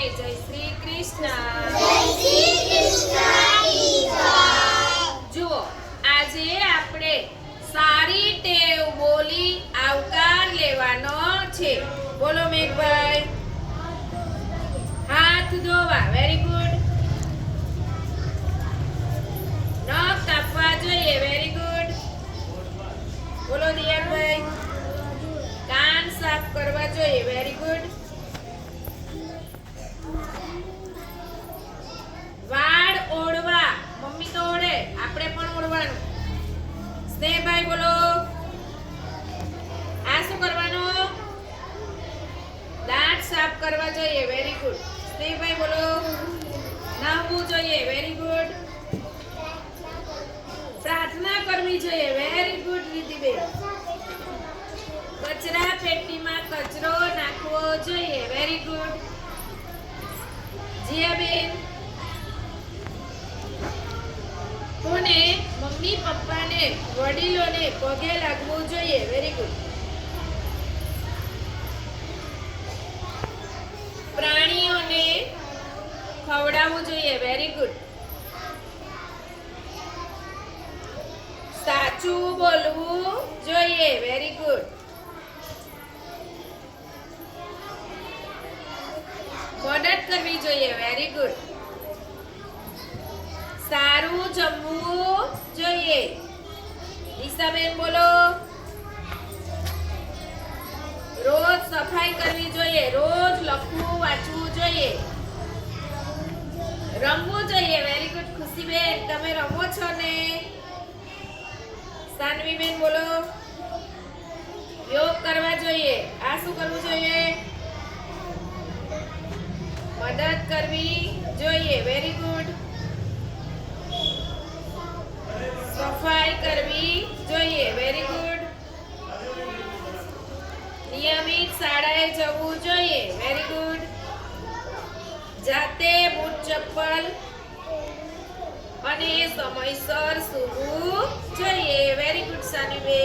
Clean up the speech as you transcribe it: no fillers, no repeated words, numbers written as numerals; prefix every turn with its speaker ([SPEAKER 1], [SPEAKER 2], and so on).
[SPEAKER 1] જય શ્રી કૃષ્ણ.
[SPEAKER 2] જય શ્રી કૃષ્ણ ટીચર.
[SPEAKER 1] જુઓ, આજે આપણે સારી ટેવ બોલી આવકાર લેવાનો છે. બોલો મેઘભાઈ. હાથ ધોવા. Very good. નખ કાપવા જોઈએ. Very good. બોલો દિયાભાઈ. કાન સાફ કરવા જોઈએ. Very good. વાળ ઓળવા. મમ્મી તો ઓળે, આપણે પણ ઓળવાનું. સ્નેહભાઈ બોલો. આ શું કરવાનું? દાંત સાફ કરવા જોઈએ. Very good. સ્નેહભાઈ બોલો. નાહવું જોઈએ. Very good. પ્રાર્થના કરવી જોઈએ. વેરી ગુડ રીતિબેન. કચરા પેટીમાં કચરો નાખવો જોઈએ. Very good. જીયાબેન. કોને? મમ્મી પપ્પાને, વડીલોને પગે લાગવું જોઈએ. Very good. પ્રાણીઓને ખવડાવવું જોઈએ. Very good. સાચું બોલવું જોઈએ. Very good. મદદ કરવી જોઈએ. Very good. સારું જમવું જોઈએ. ઈશાબેન બોલો. રોજ સફાઈ કરવી જોઈએ. રોજ લખવું વાંચવું જોઈએ. રમવું જોઈએ. Very good. ખુશીબેન, તમે રમો છો ને? સાનવીબેન બોલો. યોગ કરવા જોઈએ. આ શું કરવું જોઈએ? મદદ કરવી જોઈએ. Very good. સફાઈ કરવી જોઈએ. Very good. નિયમિત શાળાએ જવું જોઈએ. Very good. જાતે બૂટ ચપ્પલ અને સમયસર સૂવું જોઈએ. Very good સાનવીબેન.